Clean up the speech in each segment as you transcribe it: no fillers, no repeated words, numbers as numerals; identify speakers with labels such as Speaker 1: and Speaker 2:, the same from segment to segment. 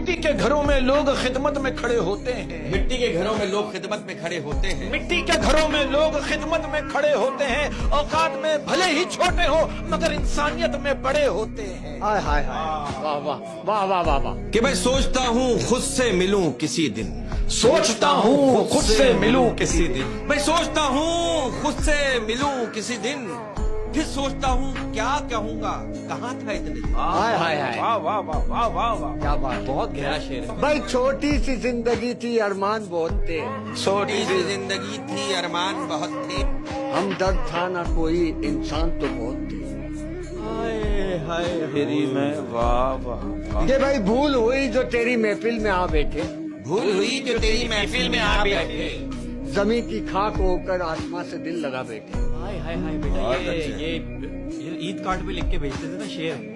Speaker 1: मिट्टी के घरों में लोग खिदमत में खड़े होते हैं,
Speaker 2: मिट्टी के घरों में लोग खिदमत में खड़े होते हैं,
Speaker 1: मिट्टी के घरों में लोग खिदमत में खड़े होते हैं। औकात में भले ही छोटे हो मगर इंसानियत में बड़े होते हैं।
Speaker 3: हाय हाय हाय, वाह वाह वाह वाह वाह वाह।
Speaker 2: कि मैं सोचता हूँ खुद से मिलूं किसी दिन,
Speaker 1: सोचता हूँ खुद से मिलूं किसी दिन,
Speaker 2: मैं सोचता हूँ खुद से मिलूं किसी दिन, फिर सोचता हूँ क्या कहूँगा, कहाँ था इतने दिन।
Speaker 3: हाय हाय हाय,
Speaker 1: वाह वाह वाह वाह वाह वाह।
Speaker 3: क्या बात।
Speaker 2: बहुत गहरा शेर है।
Speaker 3: भाई छोटी सी जिंदगी थी, अरमान बहुत थे,
Speaker 2: छोटी सी जिंदगी थी, अरमान बहुत थे,
Speaker 3: हमदर्द था ना कोई, इंसान तो बहुत थे।
Speaker 2: हाय हाय
Speaker 1: तेरी मैं वाह वाह वाह।
Speaker 3: ये भाई भूल हुई जो तेरी महफिल में आ बैठे,
Speaker 2: भूल हुई जो तेरी महफिल में आ बैठे,
Speaker 3: जमी की खाक होकर आसमां से दिल लगा बैठे।
Speaker 4: हाय हाय हाय बेटा, ये ईद कार्ड पे लिख के भेजते थे ना शेर।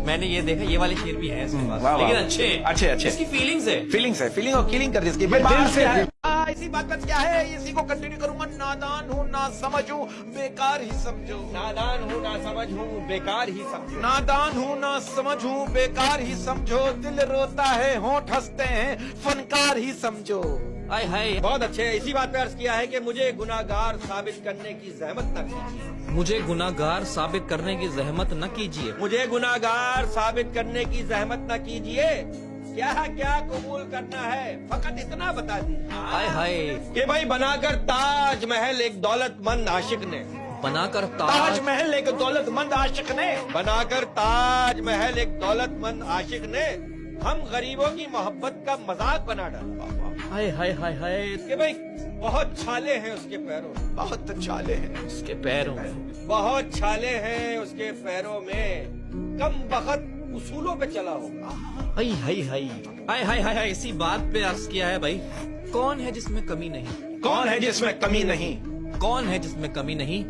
Speaker 4: मैंने ये देखा, ये वाले शेर भी हैं इसके पास,
Speaker 1: वाह,
Speaker 4: लेकिन
Speaker 1: वाह।
Speaker 4: अच्छे
Speaker 1: अच्छे, अच्छे।
Speaker 4: इसकी फीलिंग्स है।
Speaker 1: फीलिंग्स है, फीलिंग और किलिंग कर दी इसकी।
Speaker 3: ये दिल से
Speaker 1: इसी बात पर क्या है, इसी को कंटिन्यू करूंगा। नादान हूँ ना समझूं, बेकार ही समझो।
Speaker 2: नादान हूँ ना समझ हूँ, बेकार ही समझो,
Speaker 1: नादान हूँ ना समझूं, बेकार ही समझो। दिल रोता है, होंठ हंसते हैं, फनकार ही समझो।
Speaker 4: हाय हाय,
Speaker 2: बहुत अच्छे। इसी बात पे अर्ज किया है कि मुझे गुनाहगार साबित करने की जहमत न कीजिए,
Speaker 4: मुझे गुनाहगार साबित करने की जहमत न कीजिए,
Speaker 2: मुझे गुनाहगार साबित करने की जहमत न कीजिए। क्या क्या कबूल करना है, फकत इतना बता दीजिए।
Speaker 4: हाय हाय।
Speaker 2: कि भाई बनाकर ताज महल एक दौलतमंद आशिक ने,
Speaker 4: बनाकर
Speaker 1: ताजमहल एक दौलतमंद आशिक ने,
Speaker 2: बनाकर ताज महल एक दौलतमंद आशिक ने हम गरीबों की मोहब्बत का मजाक बना डाला।
Speaker 4: हाय हाय हाय हाय,
Speaker 2: कि भाई बहुत छाले हैं उसके पैरों में,
Speaker 1: बहुत चाले हैं।
Speaker 4: उसके पैरों में
Speaker 2: बहुत छाले हैं उसके पैरों में, कम बखत उसूलों पे चला होगा।
Speaker 4: हाय हाय हाय हाय हाय हाय हाय। इसी बात पे अर्ज किया है भाई, कौन है जिसमें कमी नहीं,
Speaker 1: कौन है जिसमें कमी नहीं,
Speaker 4: कौन है जिसमें कमी नहीं,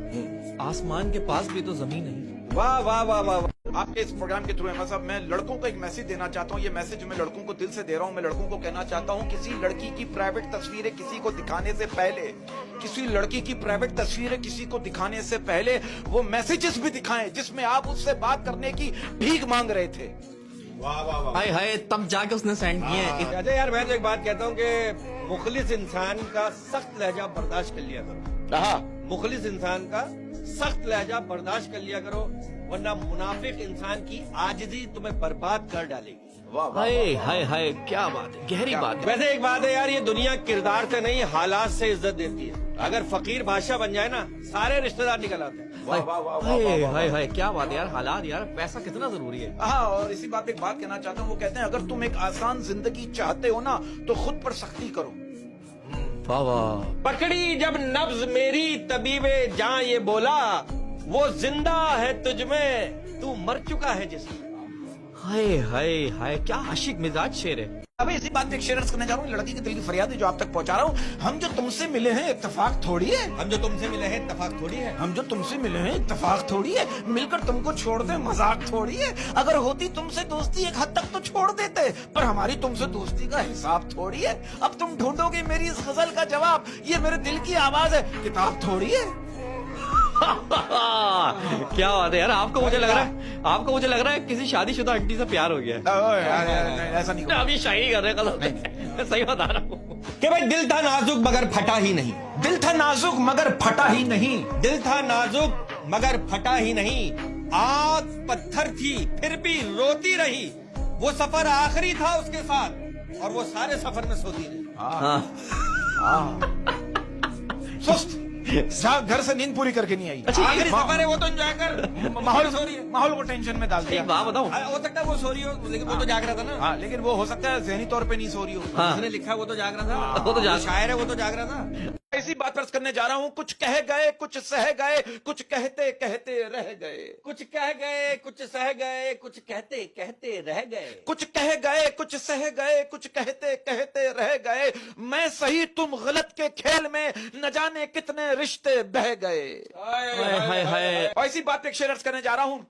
Speaker 4: आसमान के पास भी तो जमीन नहीं।
Speaker 2: वाह वाह वाह वाह वाह।
Speaker 1: आपके इस प्रोग्राम के थ्रू अहमद साहब, मैं लड़कों को एक मैसेज देना चाहता हूँ। ये मैसेज मैं लड़कों को दिल से दे रहा हूँ। मैं लड़कों को कहना चाहता हूँ, किसी लड़की की प्राइवेट तस्वीरें किसी को दिखाने से पहले, किसी लड़की की प्राइवेट तस्वीरें किसी को दिखाने से पहले वो मैसेजेस भी दिखाएं जिसमें आप उससे बात करने की भीख मांग रहे थे।
Speaker 2: वाह वाह वाह।
Speaker 4: हाय हाय, तब जाके उसने सेंड किए हैं।
Speaker 2: अच्छा यार, मैं तो एक बात कहता हूँ कि मुखलिस इंसान का सख्त लहजा बर्दाश्त कर लिया करो। मुखलिस इंसान का सख्त लहजा बर्दाश्त कर लिया करो, वरना मुनाफिक इंसान की आजिज़ी तुम्हें बर्बाद कर डालेगी।
Speaker 4: हाय हाय हाय, क्या बात है, गहरी बात है।
Speaker 2: वैसे एक बात है यार, ये दुनिया किरदार से नहीं हालात से इज्जत देती है। अगर फकीर बादशाह बन जाए ना, सारे रिश्तेदार निकल आते हैं।
Speaker 4: हाय हाय हाय, क्या बात है यार, हालात यार, पैसा कितना जरूरी है।
Speaker 1: हाँ, और इसी बात पे एक बात कहना चाहता हूँ। वो कहते हैं, अगर तुम एक आसान जिंदगी चाहते हो ना तो खुद पर सख्ती करो।
Speaker 4: वाह वाह।
Speaker 2: पकड़ी जब नब्ज मेरी तबीबे जान ये बोला, वो जिंदा है तुझमें, तू मर चुका है जिसमें।
Speaker 4: हाय हाय हाय, क्या आशिक मिजाज शेर है।
Speaker 1: अबे इसी बात पे एक शेर अर्ज करने जा रहा हूँ। लड़की के दिल की फरियाद है जो आप तक पहुंचा रहा हूँ। हम जो तुमसे मिले हैं इत्तेफाक थोड़ी है,
Speaker 2: हम जो तुमसे मिले हैं इत्तेफाक थोड़ी है,
Speaker 1: हम जो तुमसे मिले हैं इत्तेफाक थोड़ी है, मिलकर तुमको छोड़ दे मजाक थोड़ी है। अगर होती तुमसे दोस्ती एक हद तक तो छोड़ देते, पर हमारी तुमसे दोस्ती का हिसाब थोड़ी है। अब तुम ढूंढोगे मेरी इस गजल का जवाब, ये मेरे दिल की आवाज है, किताब थोड़ी है।
Speaker 4: क्या बात है यार, आपको मुझे लग रहा है किसी शादीशुदा आंटी से प्यार हो गया है।
Speaker 1: ऐसा नहीं।
Speaker 4: आप ये शायरी कर रहे हैं कल, मैं सही बता रहा हूँ।
Speaker 2: कि भाई दिल था नाजुक मगर फटा ही नहीं,
Speaker 1: दिल था नाजुक मगर फटा ही नहीं,
Speaker 2: दिल था नाजुक मगर फटा ही नहीं, आग पत्थर थी फिर भी रोती रही, वो सफर आखिरी था उसके साथ और वो सारे सफर में सोती रही।
Speaker 1: सुस्त घर से नींद पूरी करके नहीं आई।
Speaker 4: अच्छा,
Speaker 2: आखिरी सफर है, वो तो एंजॉय कर,
Speaker 1: माहौल
Speaker 2: सो रही है।
Speaker 1: माहौल को टेंशन में डाल दिया।
Speaker 4: एक बात बताऊं,
Speaker 2: हो सकता है वो सो रही हो, लेकिन वो तो जाग रहा था ना।
Speaker 1: हाँ, लेकिन वो हो सकता है जहनी तौर पे नहीं सो रही हो।
Speaker 2: उसने लिखा वो तो जाग रहा था,
Speaker 4: वो तो जाग-
Speaker 2: शायर है वो तो जाग रहा था।
Speaker 1: इसी बात पर करने जा रहा हूँ। कुछ कह गए कुछ सह गए, कुछ कहते कहते रह गए,
Speaker 2: कुछ कह गए कुछ सह गए, कुछ कहते कहते रह गए,
Speaker 1: कुछ कह गए कुछ सह गए, कुछ कहते कहते रह गए। मैं सही तुम गलत के खेल में न जाने कितने रिश्ते बह गए।
Speaker 4: हाय हाय हाय।
Speaker 1: और इसी बात पे एक शेर अर्ज करने जा रहा हूँ।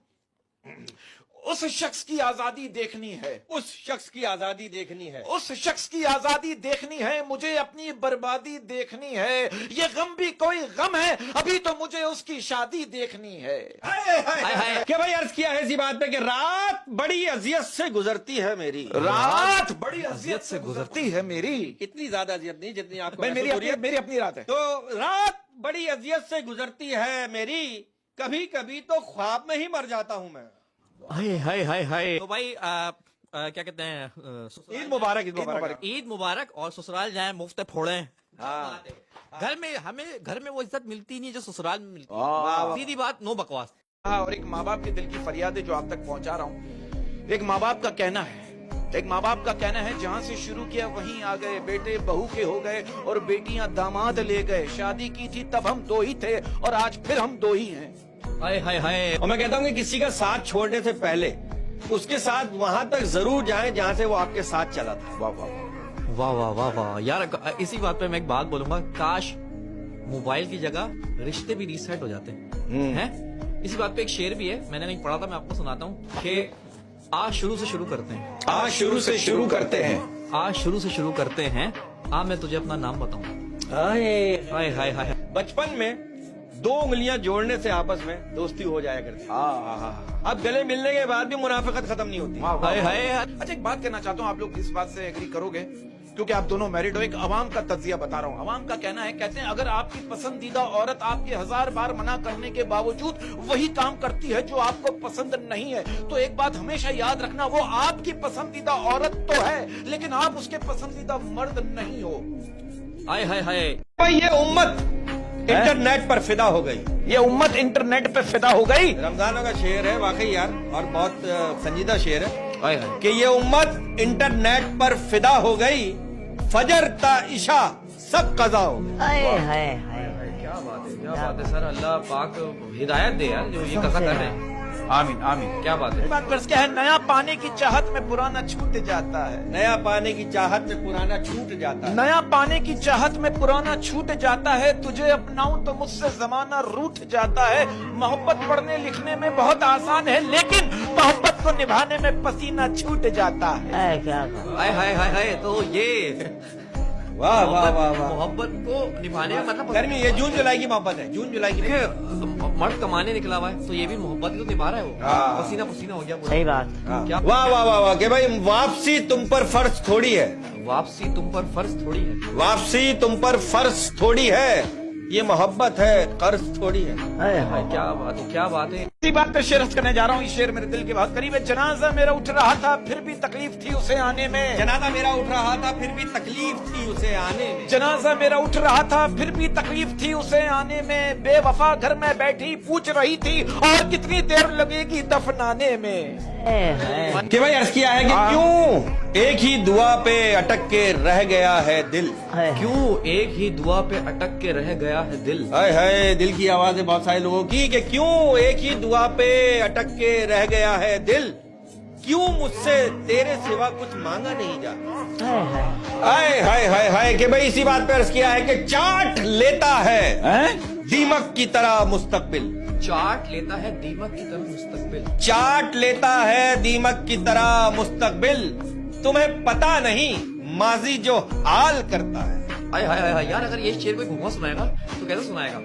Speaker 1: उस शख्स की आजादी देखनी है,
Speaker 2: उस शख्स की आजादी देखनी है,
Speaker 1: उस शख्स की आजादी देखनी है, मुझे अपनी बर्बादी देखनी है। ये गम भी कोई गम है, अभी तो मुझे उसकी शादी देखनी है।
Speaker 2: क्या भाई अर्ज किया है इसी बात पे कि रात बड़ी अजियत से गुजरती है मेरी,
Speaker 1: रात बड़ी अजियत से गुजरती है मेरी।
Speaker 2: इतनी ज्यादा अजियत नहीं जितनी आपको
Speaker 1: भाई
Speaker 2: महसूस हो रही है।
Speaker 1: मेरी अपनी रात है।
Speaker 2: तो रात बड़ी अजियत से गुजरती है मेरी, कभी कभी तो ख्वाब में ही मर जाता हूँ मैं।
Speaker 4: हाय हाय हाय हाय। तो भाई क्या कहते हैं,
Speaker 2: ईद मुबारक, ईद मुबारक।
Speaker 4: ईद मुबारक। और ससुराल जाए मुफ्त फोड़े।
Speaker 2: हाँ।
Speaker 4: घर में हमें घर में वो इज्जत मिलती नहीं जो ससुराल में मिलती
Speaker 1: वाह।
Speaker 4: है। सीधी बात, नो बकवास।
Speaker 1: हाँ, और एक माँ बाप के दिल की फरियाद है जो आप तक पहुंचा रहा हूँ। एक माँ बाप का कहना है, एक माँ बाप का कहना है, जहाँ से शुरू किया वहीं आ गए, बेटे बहू के हो गए और बेटियां दामाद ले गए। शादी की थी तब हम दो ही थे और आज फिर हम दो ही हैं।
Speaker 4: हाय हाय हाय।
Speaker 2: और मैं कहता हूँ कि किसी का साथ छोड़ने से पहले उसके साथ वहां तक जरूर जाएं जहां से वो आपके साथ चला था।
Speaker 1: वाह वाह
Speaker 4: वाह वाह वाह वाह यार, इसी बात पे मैं एक बात बोलूंगा, काश मोबाइल की जगह रिश्ते भी रीसेट हो जाते हैं। इसी बात पे एक शेर भी है, मैंने नहीं पढ़ा था, मैं आपको सुनाता हूँ कि आज शुरू से शुरू करते हैं,
Speaker 2: आज शुरू से शुरू करते हैं,
Speaker 4: आज शुरू से शुरू करते हैं। मैं तुझे अपना नाम बताऊं। हाय हाय हाय।
Speaker 2: बचपन में दो उंगलियां जोड़ने से आपस में दोस्ती हो जाया करती है। अब गले मिलने के बाद भी मुनाफिकत खत्म नहीं होती।
Speaker 4: हाय हाय।
Speaker 1: अच्छा, एक बात कहना चाहता हूँ, आप लोग इस बात से एग्री करोगे क्योंकि आप दोनों मैरिड हो। एक अवाम का तज्जिया बता रहा हूँ। अवाम का कहना है, कहते हैं अगर आपकी पसंदीदा औरत आपके 1000 बार मना करने के बावजूद वही काम करती है जो आपको पसंद नहीं है, तो एक बात हमेशा याद रखना, वो आपकी पसंदीदा औरत तो है लेकिन आप उसके पसंदीदा मर्द नहीं हो।
Speaker 4: हाय हाय हाय।
Speaker 2: भाई ये उम्मत इंटरनेट पर फिदा हो गई,
Speaker 1: ये उम्मत इंटरनेट पे फिदा हो गई।
Speaker 2: रमजानों का शेर है वाकई यार, और बहुत संजीदा शेर है
Speaker 4: हाय हाय।
Speaker 2: कि ये उम्मत इंटरनेट पर फिदा हो गई, फजर ता इशा सब कज़ा हो गई।
Speaker 4: क्या बात है, क्या बात है सर। अल्लाह पाक हिदायत दे यार जो ये कसा कर रहे हैं।
Speaker 1: आमीन आमीन।
Speaker 4: क्या बात है।
Speaker 1: बात क्या है, नया पाने की चाहत में पुराना छूट जाता है।
Speaker 2: नया पाने की चाहत में पुराना छूट जाता है।
Speaker 1: नया पाने की चाहत में पुराना छूट जाता है। तुझे अपनाऊं तो मुझसे जमाना रूठ जाता है। मोहब्बत पढ़ने लिखने में बहुत आसान है लेकिन मोहब्बत को निभाने में पसीना छूट जाता है।
Speaker 4: हाय हाय हाय हाय। तो ये
Speaker 2: वाह वाह वाह वाह।
Speaker 4: मोहब्बत को निभाने का मतलब
Speaker 2: गर्मी, ये जून जुलाई की मोहब्बत है, जून जुलाई की।
Speaker 4: मर्द कमाने निकला हुआ है तो ये भी मोहब्बत ही तो निभा रहा है वो।
Speaker 2: हाँ।
Speaker 4: पसीना पसीना हो गया पूरा।
Speaker 5: सही बात।
Speaker 4: क्या
Speaker 2: वाह वाह वाह वाह। कि भाई वापसी तुम पर फर्ज थोड़ी है,
Speaker 4: वापसी तुम पर फर्ज थोड़ी है,
Speaker 2: वापसी तुम पर फर्ज थोड़ी है, ये मोहब्बत है कर्ज थोड़ी है।
Speaker 4: क्या बात है, क्या बात है।
Speaker 1: इसी बात पे शेर करने जा रहा हूँ। ये शेर मेरे दिल के बहुत करीब है। जनाजा मेरा उठ रहा था फिर भी तकलीफ थी उसे आने में।
Speaker 2: जनाजा मेरा उठ रहा था फिर भी तकलीफ थी उसे आने में।
Speaker 1: जनाजा मेरा उठ रहा था फिर भी तकलीफ थी उसे आने में। बेवफा घर में बैठी पूछ रही थी और कितनी देर लगेगी दफनाने में।
Speaker 2: कि भाई अर्ज किया है कि क्यों एक ही दुआ पे अटक के रह गया है दिल,
Speaker 4: क्यों एक ही दुआ पे अटक के रह गया है दिल।
Speaker 2: हाय हाय। दिल की आवाज है बहुत सारे लोगों की कि क्यों एक ही दुआ पे अटक के रह गया है दिल, क्यों मुझसे तेरे सिवा कुछ मांगा नहीं जाता। हाय हाय हाय हाय। कि भाई इसी बात पे अर्ज किया है कि चाट लेता है दीमक की तरह मुस्तकबिल,
Speaker 4: चाट लेता है दीमक की तरह मुस्तकबिल,
Speaker 2: चाट लेता है दीमक की तरह मुस्तकबिल, तुम्हें पता नहीं माजी जो हाल करता है।
Speaker 4: हाय हाय हाय यार, अगर ये शेर कोई घुमा सुनाएगा तो कैसे सुनाएगा?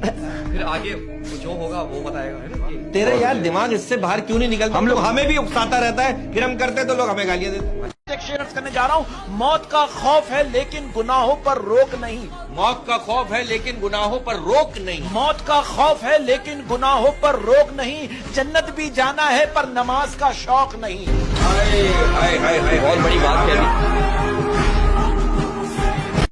Speaker 4: फिर आगे जो होगा वो बताएगा।
Speaker 2: तेरे यार दिमाग इससे बाहर क्यों नहीं निकलता? हम लोग हमें भी उकसाता रहता है, फिर हम करते तो लोग हमें गालियां देते।
Speaker 1: एक शेर अर्ज करने जा रहा हूँ। मौत का खौफ है लेकिन गुनाहों पर रोक नहीं।
Speaker 2: मौत का खौफ है लेकिन गुनाहों पर रोक नहीं।
Speaker 1: मौत का खौफ है लेकिन गुनाहों पर रोक नहीं। जन्नत भी जाना है पर नमाज का शौक नहीं।
Speaker 2: हाय हाय हाय हाय।
Speaker 4: बहुत बड़ी बात कह दी।